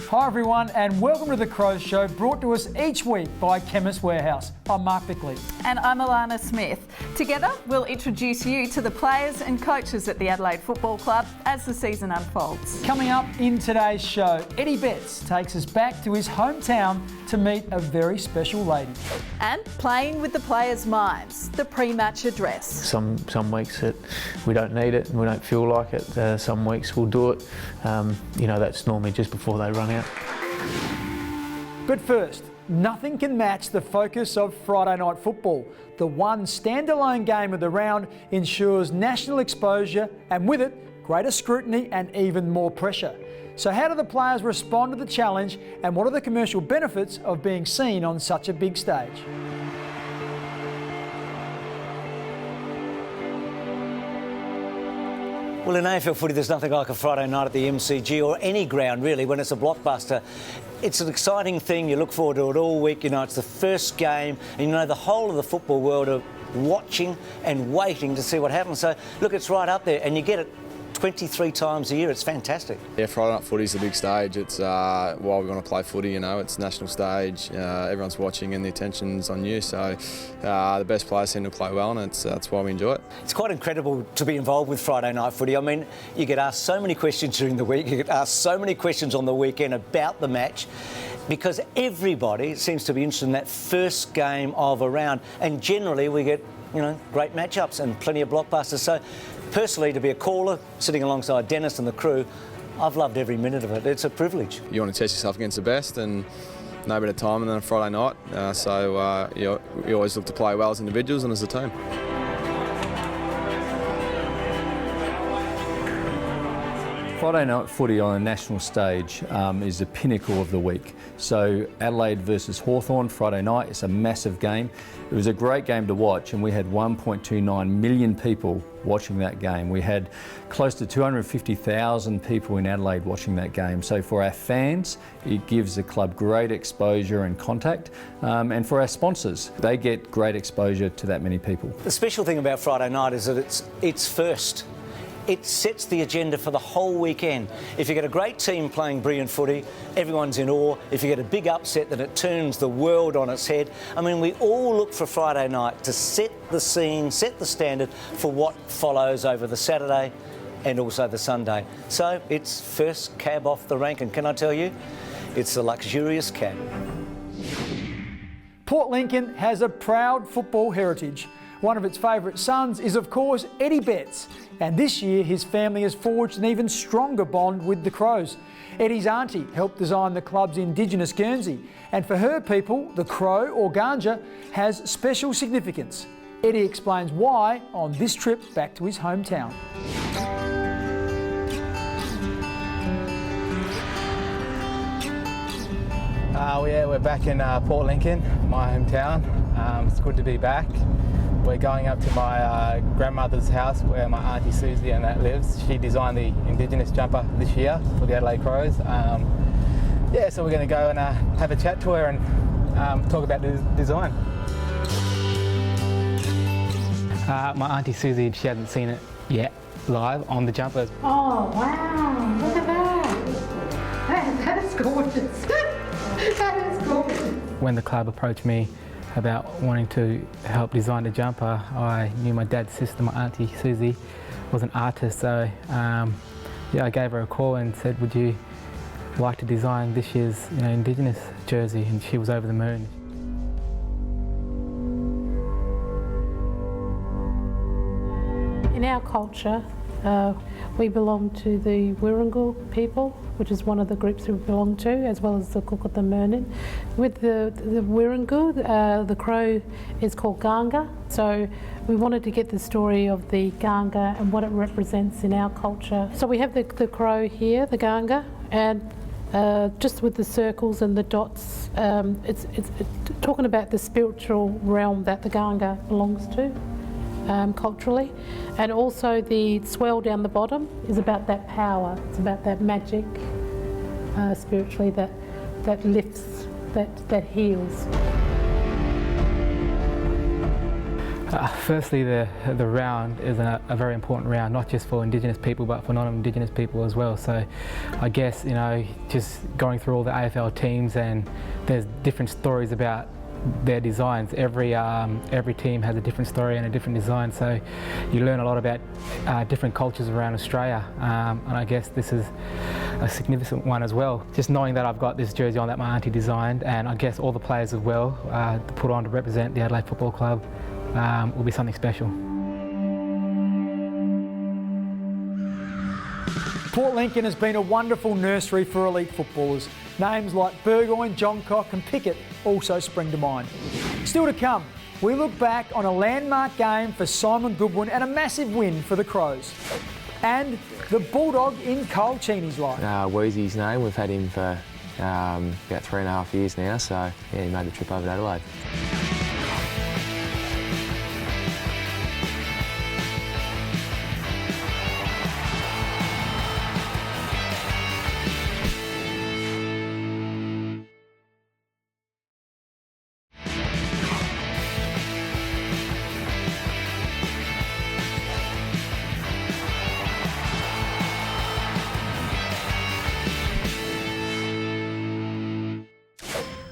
Hi everyone and welcome to The Crows Show, brought to us each week by Chemist Warehouse. I'm Mark Bickley. And I'm Alana Smith. Together we'll introduce you to the players and coaches at the Adelaide Football Club as the season unfolds. Coming up in today's show, Eddie Betts takes us back to his hometown to meet a very special lady. And playing with the players' minds, the pre-match address. Some weeks we don't need it and we don't feel like it. Some weeks we'll do it. That's normally just before they run out. But first, nothing can match the focus of Friday night football. The one standalone game of the round ensures national exposure and with it, greater scrutiny and even more pressure. So how do the players respond to the challenge and what are the commercial benefits of being seen on such a big stage? Well, in AFL footy, there's nothing like a Friday night at the MCG or any ground, really, when it's a blockbuster. It's an exciting thing. You look forward to it all week. It's the first game. And, the whole of the football world are watching and waiting to see what happens. So, look, it's right up there. And you get it 23 times a year. It's fantastic. Yeah, Friday night footy is a big stage. It's why we want to play footy, it's national stage. Everyone's watching and the attention's on you. So the best players seem to play well and that's why we enjoy it. It's quite incredible to be involved with Friday night footy. I mean, you get asked so many questions during the week. You get asked so many questions on the weekend about the match because everybody seems to be interested in that first game of a round. And generally we get, great matchups and plenty of blockbusters. So personally, to be a caller, sitting alongside Dennis and the crew, I've loved every minute of it. It's a privilege. You want to test yourself against the best and no better time than a Friday night. You always look to play well as individuals and as a team. Friday night footy on a national stage is the pinnacle of the week. So Adelaide versus Hawthorn Friday night, it's a massive game. It was a great game to watch and we had 1.29 million people watching that game. We had close to 250,000 people in Adelaide watching that game. So for our fans, it gives the club great exposure and contact. And for our sponsors, they get great exposure to that many people. The special thing about Friday night is that it's first. It sets the agenda for the whole weekend. If you get a great team playing brilliant footy, everyone's in awe. If you get a big upset, then it turns the world on its head. I mean, we all look for Friday night to set the scene, set the standard for what follows over the Saturday and also the Sunday. So it's first cab off the rank, and can I tell you, it's a luxurious cab. Port Lincoln has a proud football heritage. One of its favourite sons is, of course, Eddie Betts. And this year, his family has forged an even stronger bond with the Crows. Eddie's auntie helped design the club's Indigenous Guernsey. And for her people, the crow, or ganga, has special significance. Eddie explains why on this trip back to his hometown. We're back in Port Lincoln, my hometown. It's good to be back. We're going up to my grandmother's house where my auntie Susie and that lives. She designed the Indigenous jumper this year for the Adelaide Crows. So we're going to go and have a chat to her and talk about the design. My auntie Susie, she hasn't seen it yet live on the jumper. Oh wow, look at that. That is gorgeous. That is gorgeous. When the club approached me about wanting to help design the jumper, I knew my dad's sister, my auntie Susie, was an artist, so I gave her a call and said, would you like to design this year's Indigenous jersey, and she was over the moon. In our culture, we belong to the Wirangu people, which is one of the groups we belong to, as well as the Kukutamernin. With the Wirangu, the crow is called ganga. So we wanted to get the story of the ganga and what it represents in our culture. So we have the crow here, the ganga, and just with the circles and the dots, it's talking about the spiritual realm that the ganga belongs to. Culturally, and also the swell down the bottom is about that power. It's about that magic, spiritually, that lifts, that heals. Firstly, the round is a very important round, not just for Indigenous people but for non-Indigenous people as well. So I guess, you know, just going through all the AFL teams, and there's different stories about their designs. Every team has a different story and a different design, so you learn a lot about different cultures around Australia, and I guess this is a significant one as well. Just knowing that I've got this jersey on that my auntie designed, and I guess all the players as well to put on to represent the Adelaide Football Club will be something special. Port Lincoln has been a wonderful nursery for elite footballers. Names like Burgoyne, Johncock and Pickett also spring to mind. Still to come, we look back on a landmark game for Simon Goodwin and a massive win for the Crows. And the Bulldog in Kyle Cheney's life. Weezy's name, we've had him for about 3.5 years now, so yeah, he made the trip over to Adelaide.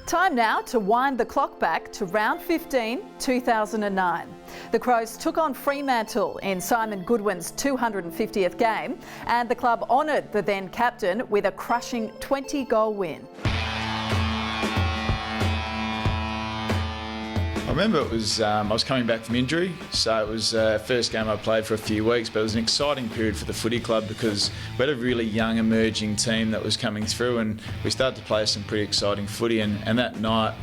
Time now to wind the clock back to round 15, 2009. The Crows took on Fremantle in Simon Goodwin's 250th game, and the club honoured the then captain with a crushing 20-goal win. I remember it was, I was coming back from injury, so it was the first game I played for a few weeks, but it was an exciting period for the footy club because we had a really young emerging team that was coming through, and we started to play some pretty exciting footy, and that night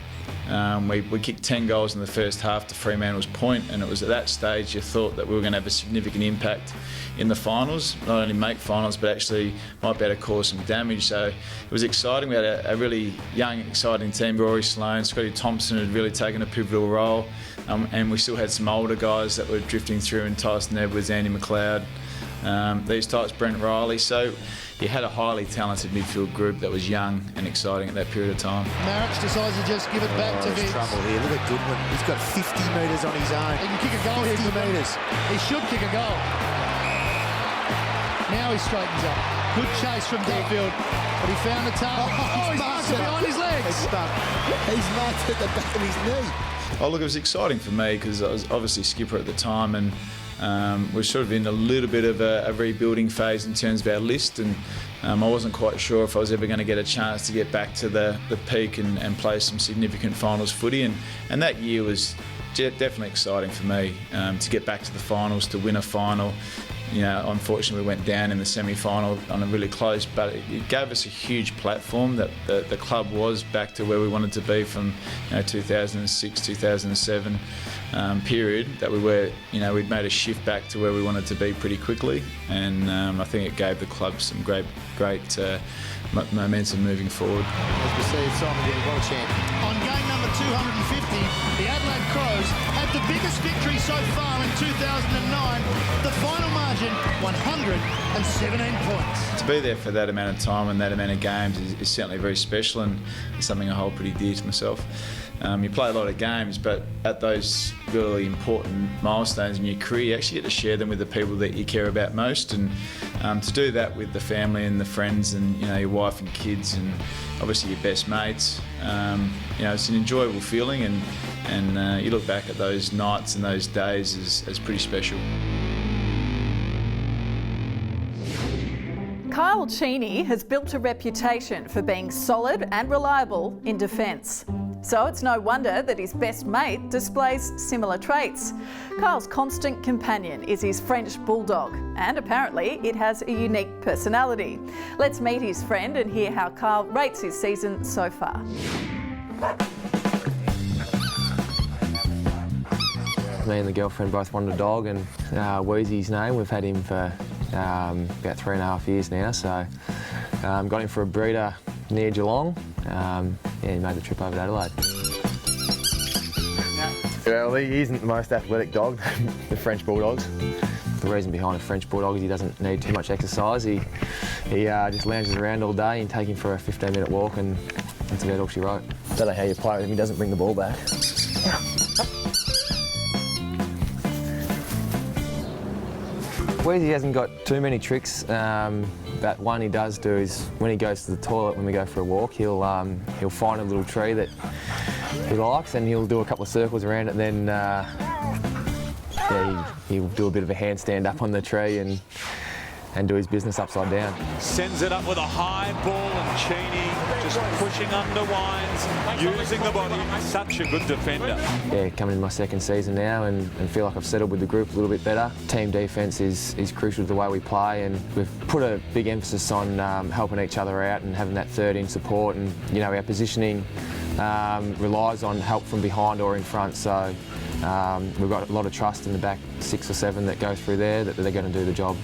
we kicked 10 goals in the first half to Fremantle's point, and it was at that stage you thought that we were going to have a significant impact in the finals, not only make finals but actually might be able to cause some damage. So it was exciting. We had a really young, exciting team. Rory Sloane, Scotty Thompson had really taken a pivotal role, and we still had some older guys that were drifting through, and Tyson Edwards, Andy McLeod, these types, Brent Riley. So you had a highly talented midfield group that was young and exciting at that period of time. Marich decides to just give it back to Vince. Trouble here. Look at Goodwin. He's got 50 metres on his own. He can kick a goal here. 50 metres. He should kick a goal. Now he straightens up. Good chase from Duffield, but he found the target. He's marked it behind his legs. He's marked at the back of his knee. Oh, look, it was exciting for me because I was obviously skipper at the time, and we're sort of in a little bit of a rebuilding phase in terms of our list, and I wasn't quite sure if I was ever going to get a chance to get back to the peak and play some significant finals footy, and that year was definitely exciting for me to get back to the finals, to win a final. You know, unfortunately we went down in the semi-final on a really close, but it gave us a huge platform that the club was back to where we wanted to be from 2006, 2007 period, that we were, we'd made a shift back to where we wanted to be pretty quickly, and I think it gave the club some great momentum moving forward. As we see Simon getting world champion. On game number 250, the Adelaide Crows had the biggest victory so far in 2009. The final margin, 117 points. To be there for that amount of time and that amount of games is certainly very special, and it's something I hold pretty dear to myself. You play a lot of games, but at those really important milestones in your career, you actually get to share them with the people that you care about most, and to do that with the family and the friends and your wife and kids and obviously your best mates, it's an enjoyable feeling, and you look back at those nights and those days as pretty special. Kyle Cheney has built a reputation for being solid and reliable in defence. So it's no wonder that his best mate displays similar traits. Kyle's constant companion is his French Bulldog, and apparently it has a unique personality. Let's meet his friend and hear how Kyle rates his season so far. Me and the girlfriend both wanted a dog, and Weezy's name, we've had him for about 3.5 years now, so got him for a breeder near Geelong. He made the trip over to Adelaide. Well, he isn't the most athletic dog, the French Bulldogs. The reason behind a French Bulldog is he doesn't need too much exercise. He just lounges around all day and take him for a 15-minute walk, and that's about all she wrote. Don't know how you play with him, he doesn't bring the ball back. Weezy hasn't got too many tricks, but one he does do is when he goes to the toilet when we go for a walk, he'll find a little tree that he likes and he'll do a couple of circles around it, and then he'll do a bit of a handstand up on the tree and do his business upside down. Sends it up with a high ball, and Cheney just pushing under winds, using the body. Such a good defender. Yeah, coming into my second season now and feel like I've settled with the group a little bit better. Team defence is crucial to the way we play, and we've put a big emphasis on helping each other out and having that third in support, and our positioning relies on help from behind or in front, so we've got a lot of trust in the back 6 or 7 that go through there that they're going to do the job.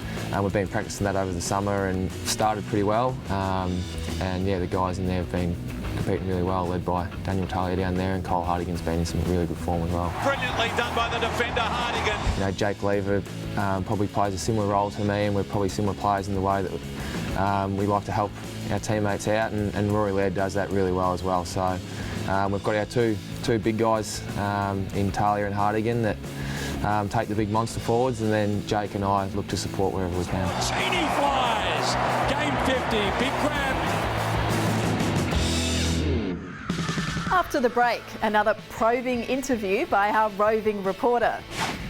We've been practicing that over the summer and started pretty well, and yeah, the guys in there have been competing really well, led by Daniel Talia down there, and Cole Hardigan's been in some really good form as well. Brilliantly done by the defender, Hardigan. Jake Lever probably plays a similar role to me, and we're probably similar players in the way that we like to help our teammates out, and Rory Laird does that really well as well. So we've got our two big guys in Talia and Hardigan that take the big monster forwards, and then Jake and I look to support wherever we can. Cheney flies, game 50, big grab. After the break, another probing interview by our roving reporter.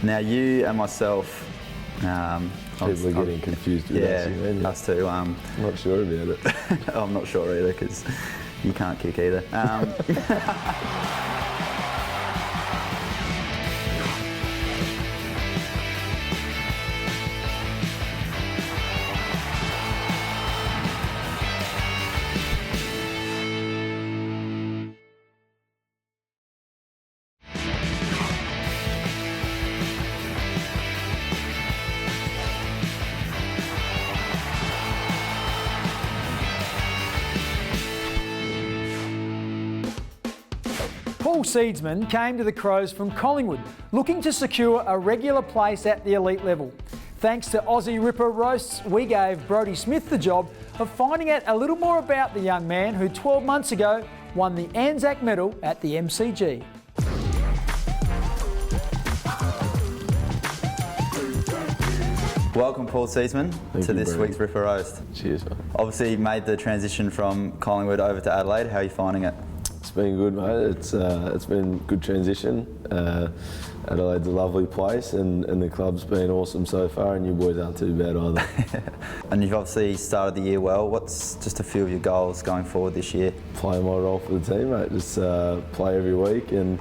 Now you and myself, people are getting confused with us. Yeah, us too. I'm not sure about it. I'm not sure either, because you can't kick either. Paul Seedsman came to the Crows from Collingwood, looking to secure a regular place at the elite level. Thanks to Aussie Ripper Roasts, we gave Brodie Smith the job of finding out a little more about the young man who 12 months ago won the Anzac Medal at the MCG. Welcome, Paul Seedsman, to this week's Ripper Roast. Cheers, man. Obviously, you made the transition from Collingwood over to Adelaide. How are you finding it? It's been good, mate. It's been a good transition. Adelaide's a lovely place, and the club's been awesome so far, and you boys aren't too bad either. And you've obviously started the year well. What's just a few of your goals going forward this year? Play my role for the team, mate. Just play every week, and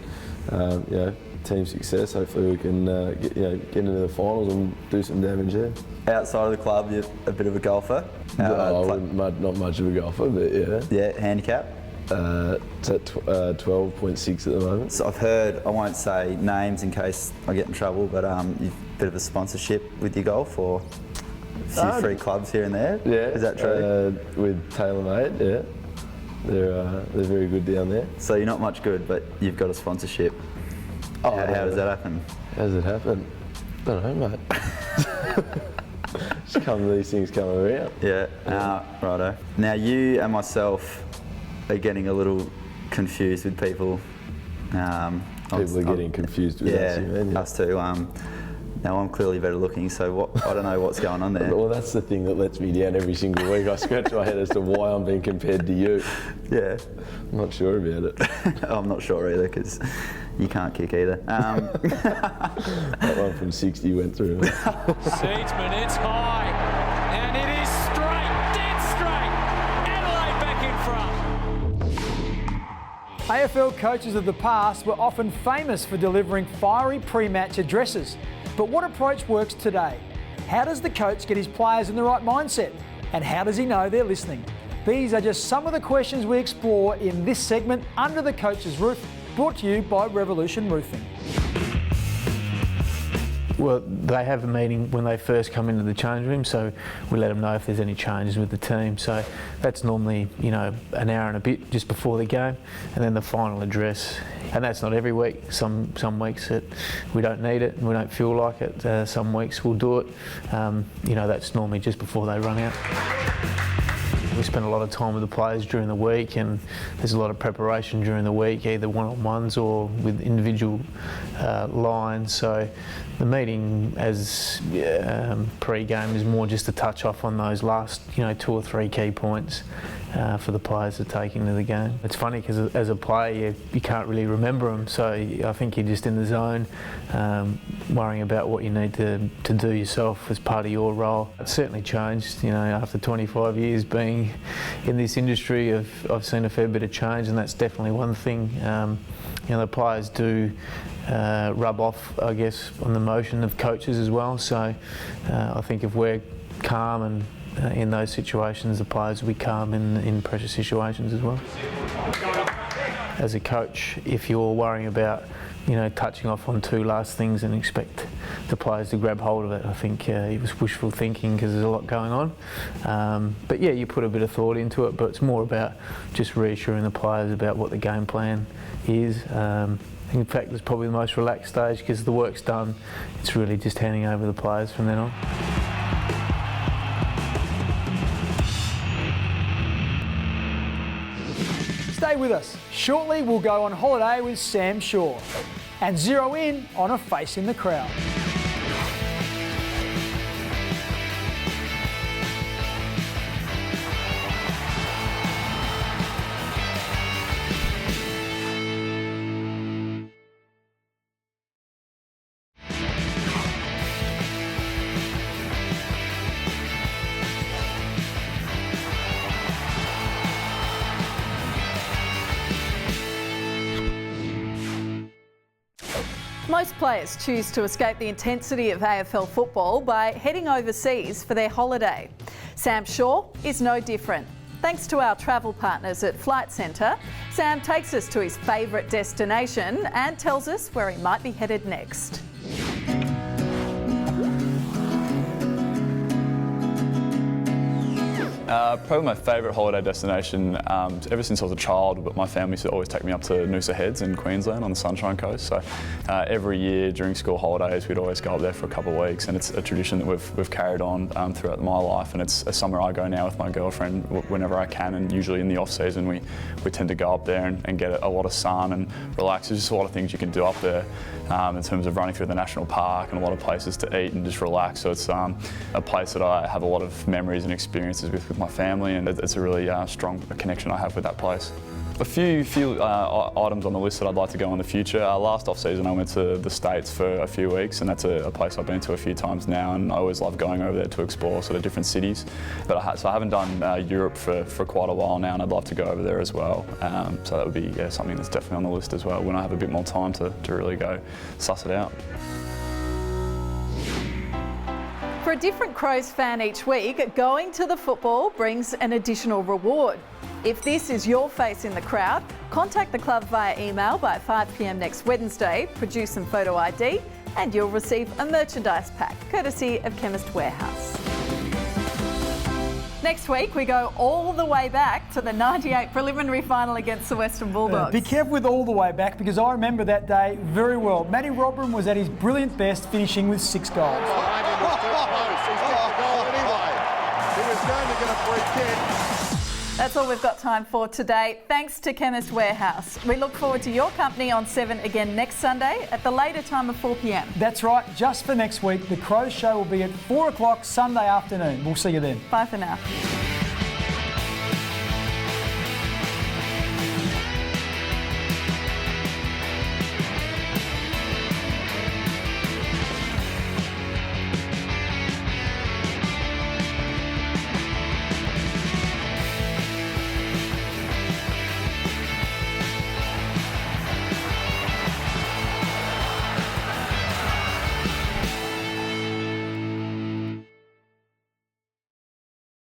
team success. Hopefully we can get into the finals and do some damage there. Outside of the club, you're a bit of a golfer. Not much of a golfer, but yeah. Yeah, handicap? It's at 12.6 at the moment. So I've heard, I won't say names in case I get in trouble, but you've a bit of a sponsorship with your golf, or a few free clubs here and there. Yeah. Is that true? With TaylorMade, yeah. They're very good down there. So you're not much good, but you've got a sponsorship. Oh, how does that happen? How does it happen? I don't know, mate. These things come around. Yeah, righto. Now you and myself are getting a little confused with people. People are getting confused with us, you mean? Us too. Now I'm clearly better looking, so I don't know what's going on there. Well, that's the thing that lets me down every single week. I scratch my head as to why I'm being compared to you. Yeah. I'm not sure about it. I'm not sure either, because you can't kick either. That one from 60 went through. Seedsman, it's high, and it is straight, dead straight. Adelaide back in front. AFL coaches of the past were often famous for delivering fiery pre-match addresses. But what approach works today? How does the coach get his players in the right mindset? And how does he know they're listening? These are just some of the questions we explore in this segment, Under the Coach's Roof, brought to you by Revolution Roofing. Well, they have a meeting when they first come into the change room, so we let them know if there's any changes with the team. So that's normally, an hour and a bit just before the game, and then the final address. And that's not every week. Some weeks that we don't need it and we don't feel like it. Some weeks we'll do it. That's normally just before they run out. We spend a lot of time with the players during the week, and there's a lot of preparation during the week, either one-on-ones or with individual lines. So the meeting as pre-game is more just to touch off on those last 2 or 3 key points for the players to take into the game. It's funny because as a player you can't really remember them, so I think you're just in the zone, worrying about what you need to do yourself as part of your role. It's certainly changed. After 25 years being in this industry, I've seen a fair bit of change, and that's definitely one thing. The players do rub off, I guess, on the motion of coaches as well. So I think if we're calm and in those situations, the players will be calm in pressure situations as well. As a coach, if you're worrying about touching off on 2 last things and expect the players to grab hold of it, I think it was wishful thinking because there's a lot going on. But yeah, you put a bit of thought into it, but it's more about just reassuring the players about what the game plan is. In fact, it's probably the most relaxed stage because the work's done. It's really just handing over the players from then on. Stay with us. Shortly we'll go on holiday with Sam Shaw and zero in on a face in the crowd. Most players choose to escape the intensity of AFL football by heading overseas for their holiday. Sam Shaw is no different. Thanks to our travel partners at Flight Centre, Sam takes us to his favourite destination and tells us where he might be headed next. Probably my favourite holiday destination ever since I was a child, but my family used to always take me up to Noosa Heads in Queensland on the Sunshine Coast. So every year during school holidays we'd always go up there for a couple of weeks, and it's a tradition that we've carried on throughout my life, and it's somewhere I go now with my girlfriend whenever I can, and usually in the off season we tend to go up there and get a lot of sun and relax. There's just a lot of things you can do up there in terms of running through the national park and a lot of places to eat and just relax. So it's a place that I have a lot of memories and experiences with my family, and it's a really strong connection I have with that place. A few items on the list that I'd like to go in the future. Last off-season I went to the States for a few weeks, and that's a place I've been to a few times now, and I always love going over there to explore sort of different cities. But so I haven't done Europe for quite a while now, and I'd love to go over there as well. So that would be something that's definitely on the list as well when I have a bit more time to really go suss it out. For a different Crows fan each week, going to the football brings an additional reward. If this is your face in the crowd, contact the club via email by 5 p.m. next Wednesday, produce some photo ID, and you'll receive a merchandise pack, courtesy of Chemist Warehouse. Next week, we go all the way back to the 98 preliminary final against the Western Bulldogs. Be careful with all the way back, because I remember that day very well. Matty Robran was at his brilliant best, finishing with 6 goals. He's got the goal anyway. He was going to get a free kick. That's all we've got time for today. Thanks to Chemist Warehouse. We look forward to your company on 7 again next Sunday at the later time of 4 p.m. That's right, just for next week. The Crows show will be at 4 o'clock Sunday afternoon. We'll see you then. Bye for now.